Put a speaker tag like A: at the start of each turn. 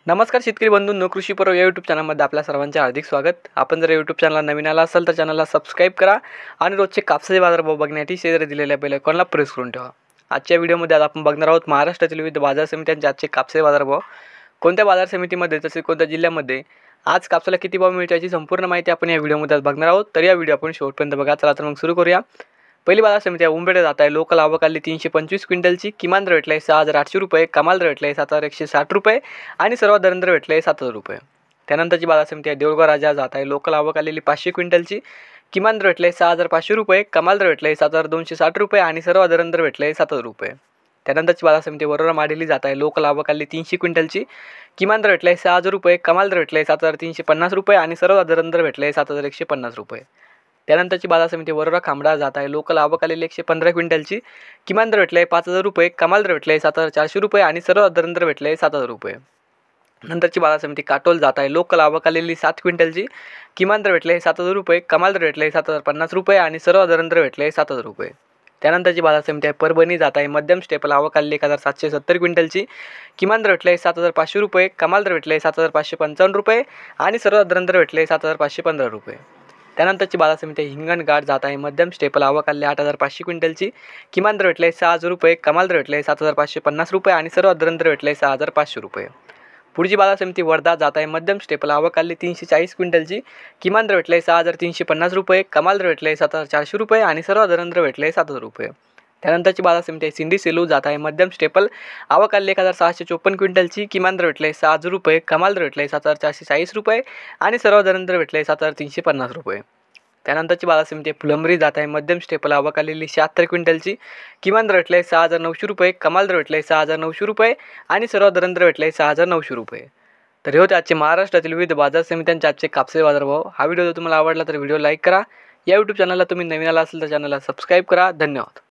A: नमस्कार शेतकरी बंधूंनो, कृषी पर्व या यूट्यूब चॅनलमध्ये आपल्या सर्वांचे हार्दिक स्वागत। आपण जर यूट्यूब चॅनलला नवीन आला असाल तर चॅनलला सबस्क्राईब करा आणि रोजचे कापसाचे बाजारभाव बघण्यासाठी शेजारी दिलेल्या बेल आयकॉनला प्रेस करून ठेवा। आजच्या व्हिडिओमध्ये आज आपण बघणार आहोत महाराष्ट्रातील विविध बाजार समित्यांचे आजचे कापसाचे बाजारभाव, कोणत्या बाजार समितीमध्ये तसेच कोणत्या जिल्ह्यामध्ये आज कापसाला किती भाव मिळतो याची संपूर्ण माहिती आपण या व्हिडिओमध्ये आज बघणार आहोत। तर या व्हिडिओ आपण शेवटपर्यंत बघा। चला तर मग सुरू करूया। पहिली बाजार समिती उंबेडे जात आहे। लोकल आवक आली 325 क्विंटलची, किमान दर भेटला आहे 6,800 रुपये, कमाल दर भेटला आहे 7,160 रुपये आणि सर्वात दर भेटले 7,000 रुपये। त्यानंतरची बाजार समिती आहे देऊळगाव राजा जात आहे। लोकल आवक आलेली 500 क्विंटलची, किमान दर भेटले 6,500 रुपये, कमाल दर भेटले 7,260 रुपये आणि सर्वात दर भेटले 7,000 रुपये। त्यानंतरची बाजार समिती वरोरा माडेली जात आहे। लोकल आवक आली 300 क्विंटलची, किमान दर भेटले 6,000 रुपये, कमाल दर भेटले 7,350 रुपये आणि सर्वात दर भेटले 7,150 रुपये। त्यानंतरची बाजार समिती वरोरा खांबडा जात आहे। लोकल आवक आलेली 115 क्विंटलची, किमान दर भेटले 5,000 रुपये, कमाल दर भेटले 7,400 रुपये आणि सर्वात दर भेटले 7,000 रुपये। नंतरची बाजार समिती काटोल जात आहे। लोकल आवक आलेली 7 क्विंटलची, किमान दर भेटले 7,000 रुपये, कमाल दर भेटले 7,050 रुपये आणि सर्वात दर भेटले 7,000 रुपये। त्यानंतरची बाजार समिती आहे परभणी जात आहे। मध्यम स्टेपल आवक आलेली 1,770 क्विंटलची, किमान दर भेटले 7,500 रुपये, कमाल दर भेटले 7,555 रुपये आणि सर्वात दर भेटले 7,515 रुपये। त्यानंतरची बाजार समिती हिंगणघाट जात आहे। मध्यम स्टेपल आवक आलेली 8,500 क्विंटलची, किमान दर भेटले 6,000 रुपये, कमाल दर भेटले 7,550 रुपये आणि सर्वात दर भेटले 6,500 रुपये। पुढची बाजार समिती वर्धा जात आहे। मध्यम स्टेपल आवक आलेली 340 क्विंटलची, किमान दर भेटले 6,350 रुपये, कमाल दर भेटले 7,400 रुपये आणि सर्वात दर भेटले 7,000 रुपये। त्यानंतरची बाजार समिती सिंधी सेलू जात आहे। मध्यम स्टेपल आवक आलेली 1,654 क्विंटलची, किमान दर भेटले 6,000 रुपये, कमाल दर भेटले 7,440 रुपये आणि सर्वात दर भेटले 7,350 रुपये। त्यानंतरची बाजार समिती फुलंब्री जात आहे। मध्यम स्टेपल आवक आलेली 76 क्विंटलची, किमान दर भेटले 6,900 रुपये, कमाल दर भेटले 6,900 रुपये आणि सर्वात दर भेटले 6,900 रुपये। तर हे होते आजचे महाराष्ट्रातील विविध बाजार समित्यांचे आजचे कापसाचे बाजारभाव। हा व्हिडिओ जर तुम्हाला आवडला तर व्हिडिओ लाईक करा। या यूट्यूब चॅनलला तुम्ही नवीन आला असेल तर चॅनलला सबस्क्राईब करा। धन्यवाद।